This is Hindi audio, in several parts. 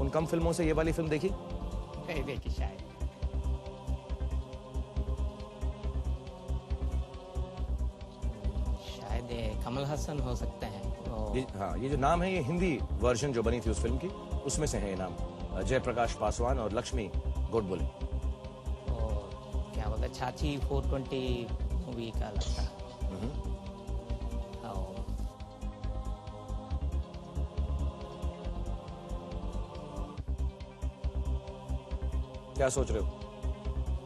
उन कम फिल्मों से ये वाली फिल्म देखी? नहीं देखी शायद। शायद ये कमल हसन हो सकते हैं। हाँ, ये जो नाम है ये हिंदी वर्जन जो बनी थी उस फिल्म की, उसमें से है ये नाम। जयप्रकाश पासवान और लक्ष्मी गोडबोले। क्या बोलते, छाछी 420 मूवी का लगता है। क्या सोच रहे हो?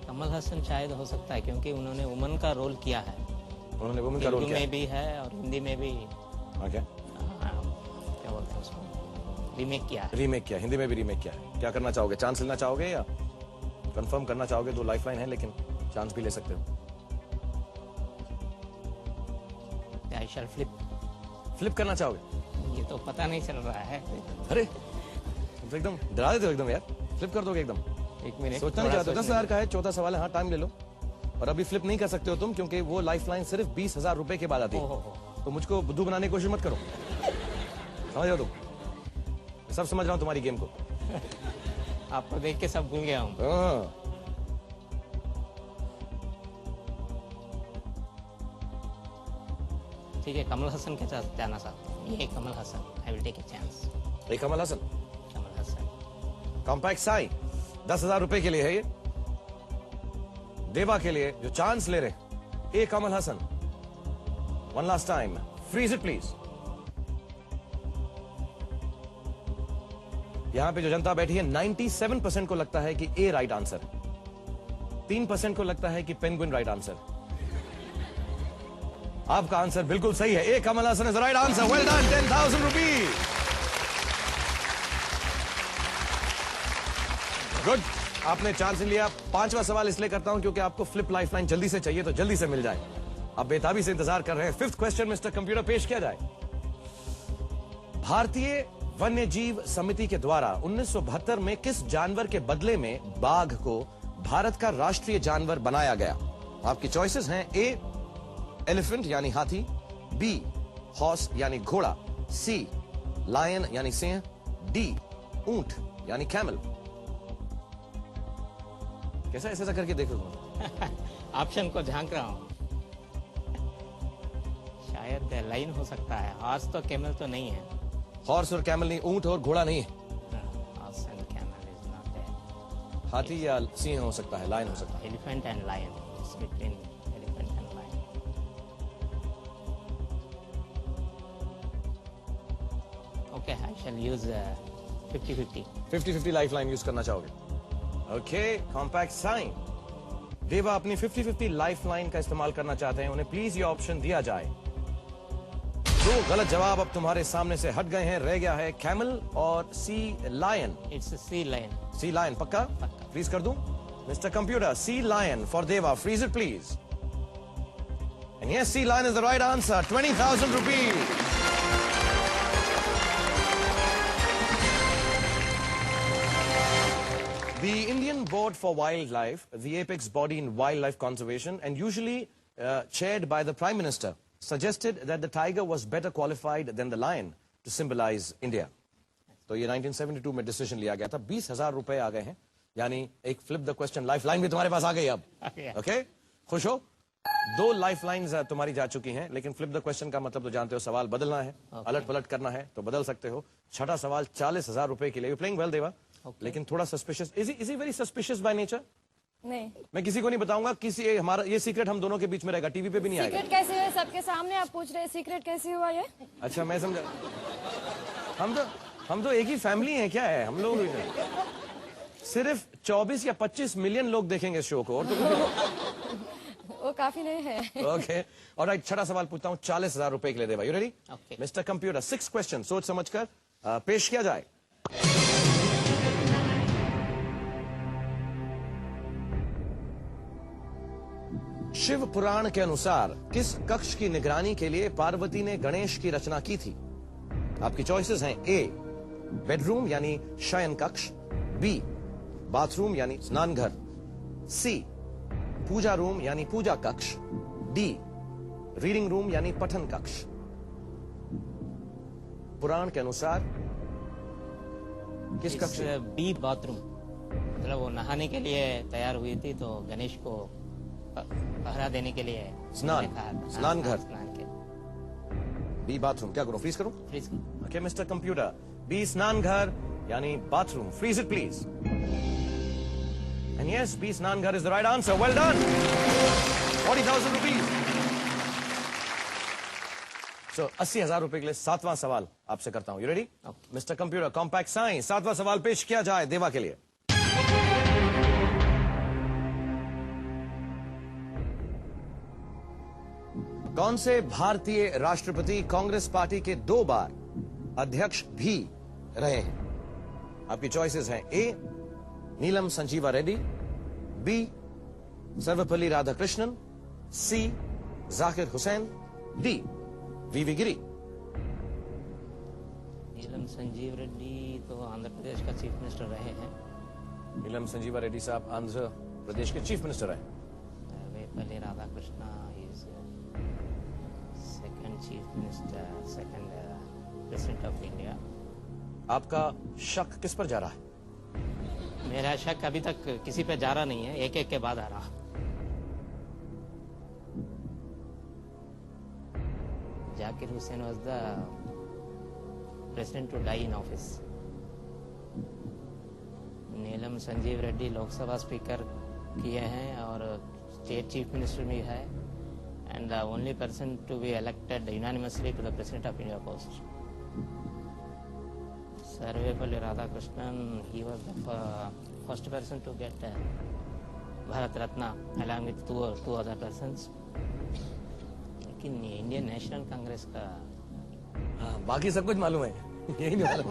कमल हसन शायद हो सकता है, क्योंकि उन्होंने वुमन का रोल किया है। उन्होंने वुमन का रोल किया में भी है और हिंदी में भी। क्या बोलते हैं उसको, रीमेक किया है। रीमेक किया, हिंदी में भी रीमेक किया है। क्या करना चाहोगे? चांस लेना चाहोगे या कंफर्म करना चाहोगे? 2 लाइफलाइन है, लेकिन चांस भी ले सकते हो। आई शैल फ्लिप करना चाहोगे? ये तो पता नहीं चल रहा है। अरे तुम तो एकदम डरा देते हो एकदम यार। फ्लिप कर दोगे एकदम? एक मिनट सोचना नहीं चाहते? 10,000 का है, चौथा सवाल है। हाँ, टाइम ले लो। और अभी फ्लिप नहीं कर सकते हो तुम, क्योंकि वो लाइफलाइन सिर्फ 20,000 रुपए के बाद आती है। तो मुझको बुद्धू बनाने की कोशिश मत करो, समझ रहे हो तुम? सब समझ रहा हूँ तुम्हारी गेम को। आपको देख के सब भूल गया हूँ। ठीक है, कमल हसन के साथ जाना चाहता हूँ। ये Kamal Hasan, I will take a chance. ये कमल हसन? कमल हसन। कॉम्पैक्ट साई 10,000 रुपए के लिए है ये। देवा के लिए जो चांस ले रहे, A Kamal Hasan. One last time, freeze it please. यहां पे जो जनता बैठी है 97% को लगता है कि ए राइट आंसर, 3% को लगता है कि पेंगुइन राइट आंसर। आपका आंसर बिल्कुल सही है, A Kamal Hasan is right answer. Well done, 10,000 rupees. Good, आपने चांस लिया। 5वां सवाल इसलिए करता हूं क्योंकि आपको फ्लिप लाइफलाइन जल्दी से चाहिए, तो जल्दी से मिल जाए। आप बेताबी से इंतजार कर रहे हैं। 5th क्वेश्चन मिस्टर कंप्यूटर पेश किया जाए। भारतीय वन्य जीव समिति के द्वारा 1972 में किस जानवर के बदले में बाघ को भारत का राष्ट्रीय जानवर बनाया गया? आपकी चॉइसेस हैं, ए एलिफेंट यानी हाथी, बी हॉर्स यानी घोड़ा, सी लायन यानी सिंह, डी ऊंट यानी कैमल। कैसा ऐसा करके देखो। ऑप्शन को झांक रहा हूं। शायद लाइन हो सकता है। हॉर्स तो कैमल तो नहीं है। हॉर्स और कैमल नहीं, ऊंट और घोड़ा नहीं है। Horse and camel is not there. हाथी या सिंह हो सकता है, लायन हो सकता है। Elephant and lion, it's between elephant and lion. Okay, I shall use 50-50। 50-50 lifeline use करना चाहोगे? Okay, compact sign. देवा अपनी 50-50 लाइफलाइन का इस्तेमाल करना चाहते हैं, उन्हें प्लीज ये ऑप्शन दिया जाए। 2 गलत जवाब अब तुम्हारे सामने से हट गए हैं। रह गया है कैमल और sea lion. It's sea lion. Sea lion पक्का? फ्रीज कर दूं? Mister computer, sea lion for Deva, freeze it please. And yes, sea lion is the right answer. 20,000 rupees. The Indian Board for Wildlife, the apex body in wildlife conservation and usually chaired by the Prime Minister, suggested that the tiger was better qualified than the lion to symbolize India. तो ये 1972 में डिसीजन लिया गया था। 20,000 रुपए आ गए हैं, यानी एक flip the question life line भी तुम्हारे पास आ गई अब। ओके, खुश हो? 2 लाइफ लाइन्स तुम्हारी जा चुकी हैं, लेकिन फ्लिप द क्वेश्चन का मतलब तो जानते हो, सवाल बदलना है, अलट पलट करना है तो बदल सकते हो। 6ठा सवाल 40,000 रुपए के लिए। यू प्लेइंग वेल देवा, लेकिन थोड़ा suspicious. Is he very suspicious by nature? नहीं, मैं किसी को नहीं बताऊंगा। किसी हमारा ये सीक्रेट हम दोनों के बीच में रहेगा, टीवी पे भी नहीं आएगा। सीक्रेट कैसे है? सबके सामने आप पूछ रहे हैं सीक्रेट कैसे हुआ ये? अच्छा, मैं समझा। हम तो एक ही फैमिली हैं, क्या है हम लोग? सिर्फ 24 या 25 मिलियन लोग देखेंगे इस शो को, और तो वो काफी नहीं है। ओके, ऑलराइट, 6ठा सवाल पूछता हूँ 40,000 रुपए के लिए। देवा, you ready? Mister computer, 6 question सोच समझकर पेश किया जाए। शिव पुराण के अनुसार किस कक्ष की निगरानी के लिए पार्वती ने गणेश की रचना की थी? आपकी चॉइसेस हैं, ए बेडरूम यानी शयन कक्ष, बी बाथरूम यानी स्नान घर, सी पूजा रूम यानी पूजा कक्ष, डी रीडिंग रूम यानी पठन कक्ष। पुराण के अनुसार किस कक्ष में? बी बाथरूम, मतलब वो नहाने के लिए तैयार हुई थी, तो गणेश को पहरा देने के लिए स्नान? उन्होंने कहा था। स्नान घर? स्नान के बी बाथरूम। क्या करूं, फ्रीज करूं? Freeze okay mister computer, B स्नान घर यानी बाथरूम, freeze it please. And yes, B स्नान घर is the right answer. Well done, 40,000 rupees. So 80,000 रुपए के लिए 7वां सवाल आपसे करता हूं। You ready? मिस्टर कंप्यूटर, कॉम्पैक्ट साइंस, 7वां सवाल पेश किया जाए देवा के लिए। कौन से भारतीय राष्ट्रपति कांग्रेस पार्टी के 2 बार अध्यक्ष भी रहे हैं? आपकी चॉइसेस हैं: ए नीलम संजीवा रेड्डी, बी सर्वपल्ली राधाकृष्णन, सी जाकिर हुसैन, डी वीवी गिरी। नीलम संजीव रेड्डी तो आंध्र प्रदेश का चीफ मिनिस्टर रहे हैं। नीलम संजीवा रेड्डी साहब आंध्र प्रदेश के चीफ मिनिस्टर हैं। Sarvepalli Radhakrishna is second chief minister, second president of India. आपका शक किस पर जा रहा है? मेरा शक अभी तक किसी पे जा रहा नहीं है, एक एक के बाद आ रहा। Zakir Hussain was the president to die in office. Neelam Sanjiva Reddy Lok Sabha speaker किए हैं और स्टेट चीफ मिनिस्टर भी है, and the only person to be elected unanimously to the president of India post. Sarvepalli Radhakrishnan, he was the first person to get Bharat Ratna along with two other persons. लेकिन इंडियन नेशनल कांग्रेस का हाँ, बाकी सब कुछ मालूम है, यही नहीं मालूम।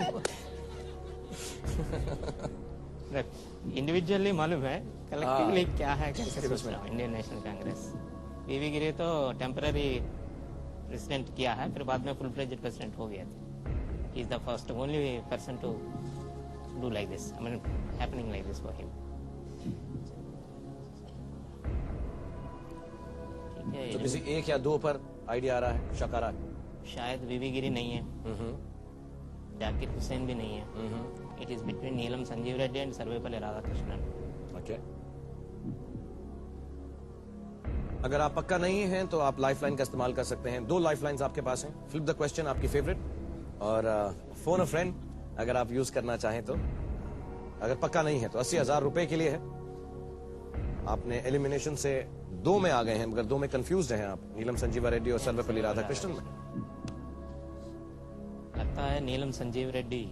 इंडिविजुअली मालूम है, कलेक्टिवली क्या है कैसे सोच रहा हूँ। इंडियन नेशनल कांग्रेस, वीवी गिरी तो टेम्पररी प्रेसिडेंट किया है, फिर बाद में फुल फ्लेज्ड प्रेसिडेंट हो गया था। He is the first, only person to do like this. I mean, happening like this for him. ठीक है, तो किसी एक या 2 पर आइडिया आ रहा है, शक आ रहा है? शायद वीवी गिरी नहीं है, जाकिर हुसैन भी नहीं है। It is between Neelam Sanjiva Reddy and Sarvepalli Radhakrishnan. Okay, अगर आप पक्का नहीं हैं तो आप लाइफलाइन का इस्तेमाल कर सकते हैं। 2 लाइफलाइंस आपके पास हैं। फ्लिप द क्वेश्चन, आपकी फेवरेट, और फोन अ फ्रेंड अगर आप यूज करना चाहें तो। अगर पक्का नहीं है तो 80,000 रुपए के लिए है। आपने एलिमिनेशन से 2 में आ गए हैं, मगर 2 में कंफ्यूज हैं आप, नीलम संजीवा रेड्डी और सर्वपल्ली राधाकृष्णन में। लगता है नीलम संजीव रेड्डी,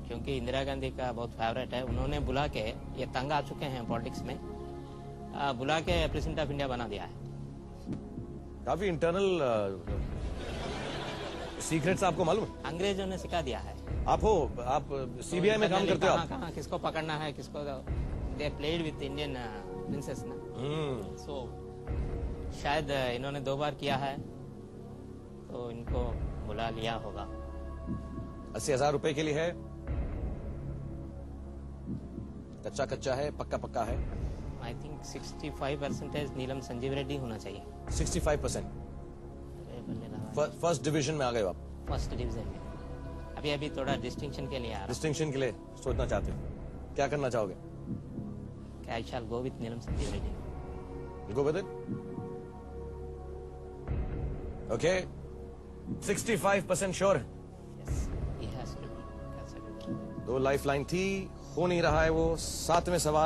क्योंकि इंदिरा गांधी का बहुत फेवरेट है। उन्होंने बुला के, ये तंग आ चुके हैं पॉलिटिक्स में, बुला के प्रेसिडेंट ऑफ इंडिया बना दिया है। काफी इंटरनल सीक्रेट्स आपको मालूम है? अंग्रेजों ने सिखा दिया है। आप सीबीआई में काम करते हो आप? कहाँ किसको पकड़ना है, किसको। They played with Indian princess ना, सो शायद इन्होंने 2 बार किया है, तो इनको बुला लिया होगा। 80,000 रुपए के लिए है। कच्चा कच्चा है, पक्का पक्का है? आई थिंक 65% नीलम संजीव रेड्डी होना चाहिए। 65%। फर्स्ट डिवीजन में आ गए हो आप? फर्स्ट डिवीजन में। अभी अभी थोड़ा डिस्टिंक्शन के लिए आ रहा। डिस्टिंक्शन के लिए सोचना चाहते हो? क्या करना चाहोगे? I shall go with Neelam Sanjiva Reddy. Go with it? Okay, 65% sure है? Yes, he has to be. 2 lifeline थी, हो नहीं रहा है वो। 7वें सवाल